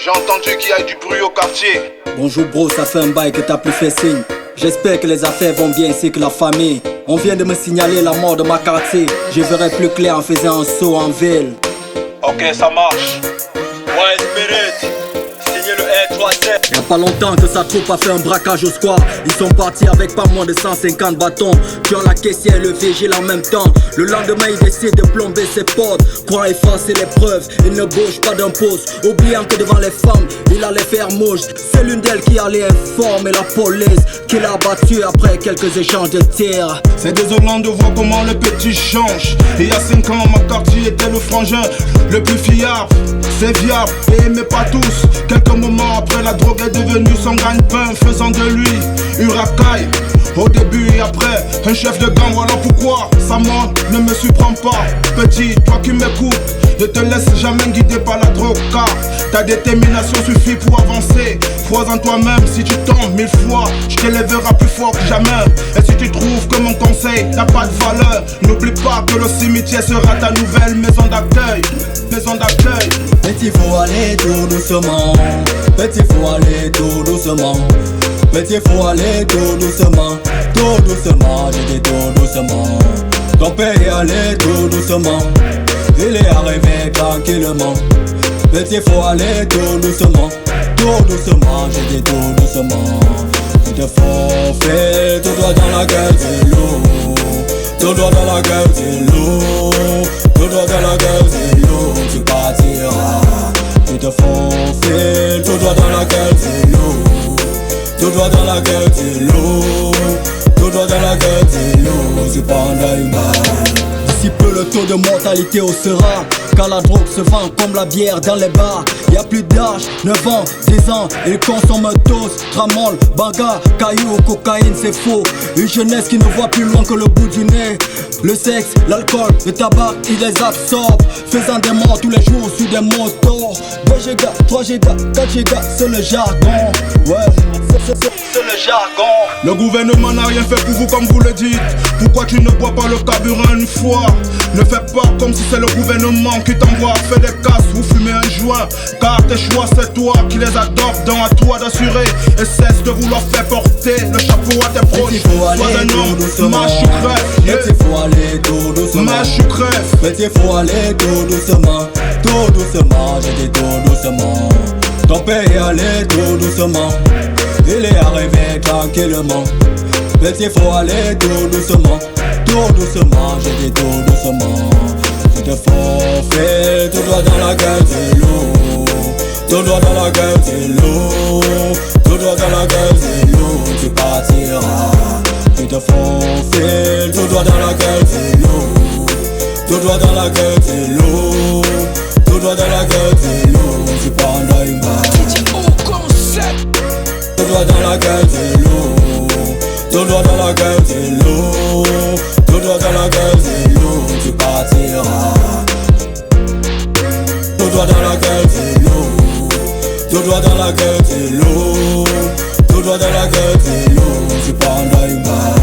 J'ai entendu qu'il y a eu du bruit au quartier. Bonjour bro, ça fait un bail que t'as plus fait signe. J'espère que les affaires vont bien ainsi que la famille. On vient de me signaler la mort de ma quartier. Je verrai plus clair en faisant un saut en ville. Ok, ça marche. Ouais, Spirit, signé le R37. Y'a pas longtemps que sa troupe a fait un braquage au square. Ils sont partis avec pas moins de 150 bâtons, tuant la caissière et le vigile en même temps. Le lendemain il décide de plomber ses potes, croit effacer les preuves. Il ne bouge pas d'un poste, oubliant que devant les femmes il allait faire mouche. C'est l'une d'elles qui allait informer la police qu'il a battu après quelques échanges de tirs. C'est désolant de voir comment le petit change. Il y a 5 ans, ma quartier était le frangin le plus fiable. C'est viable et aimé pas tous. Quelques moments après, la drogue est devenue son gagne-pain, faisant de lui Urakai. Au début et après, un chef de gang, voilà pourquoi sa mort ne me surprend pas. Petit, toi qui m'écoutes, ne te laisse jamais guider par la drogue, car ta détermination suffit pour avancer. Crois en toi-même, si tu tombes 1000 fois, je t'élèverai plus fort que jamais. Et si tu trouves que mon conseil n'a pas de valeur, n'oublie pas que le cimetière sera ta nouvelle maison d'accueil. Maison d'accueil. Petit faut aller tout doucement. Petit faut aller tout doucement. Petit faut aller tout doucement. Tout doucement, j'ai dit tout doucement. Ton père est allé tout doucement. Il est arrivé tranquillement. Petit faut aller tout doucement. Tout doucement, j'ai dit tout doucement. Tu te forfais, tout droit dans la gueule c'est lourd. Tout droit dans la gueule c'est lourd. Tout droit dans la gueule c'est lourd. Tu partiras. Tu te forfais, tout droit dans la gueule c'est lourd. Tout droit dans la gueule c'est lourd. Tout droit dans la gueule c'est lourd. Tu prends une balle. D'ici peu le taux de mortalité haussera, car la drogue se vend comme la bière dans les bars. Y'a plus d'âge, 9 ans, 10 ans, ils consomment tous tramol, baga, caillou, cocaïne, c'est faux. Une jeunesse qui ne voit plus loin que le bout du nez. Le sexe, l'alcool, le tabac, ils les absorbent, faisant des morts tous les jours sur des motos. 2 gigas, 3 gigas, 4 gigas, c'est le jargon. Ouais, c'est le jargon. Le gouvernement n'a rien fait pour vous comme vous le dites. Pourquoi tu ne bois pas le carburant une fois? Ne fais pas comme si c'est le gouvernement qui t'envoie. Fais des casses ou fumer un joint, car tes choix c'est toi qui les adoptes. Donc à toi d'assurer et cesse de vouloir faire porter le chapeau à tes proches. Sois un homme, marche ou crève. Petit faut aller tout doucement. Marche ou crève. Petit faut aller tout doucement. Tout doucement, j'ai dit tout doucement. Ton père est allé tout doucement. Il est arrivé tranquillement. Petit faut aller tout doucement. Tout doucement, j'ai dit tout doucement. Tu te forfais, tout droit dans la gueule c'est lourd. Tout droit dans la gueule c'est lourd. Tout droit dans la gueule c'est lourd. Tu partiras. Tu te forfais, tout droit dans la gueule c'est lourd. Tout droit dans la gueule c'est lourd. Tout droit dans la gueule c'est lourd. Tu prends une balle. Tout droit dans la gueule c'est lourd. Tout droit dans la gueule c'est lourd. Tout droit dans la gueule c'est lourd. Tu partiras. Tout droit dans la gueule c'est lourd. Tout droit dans la gueule c'est lourd. Tout droit dans la gueule c'est lourd. Tu prends une balle.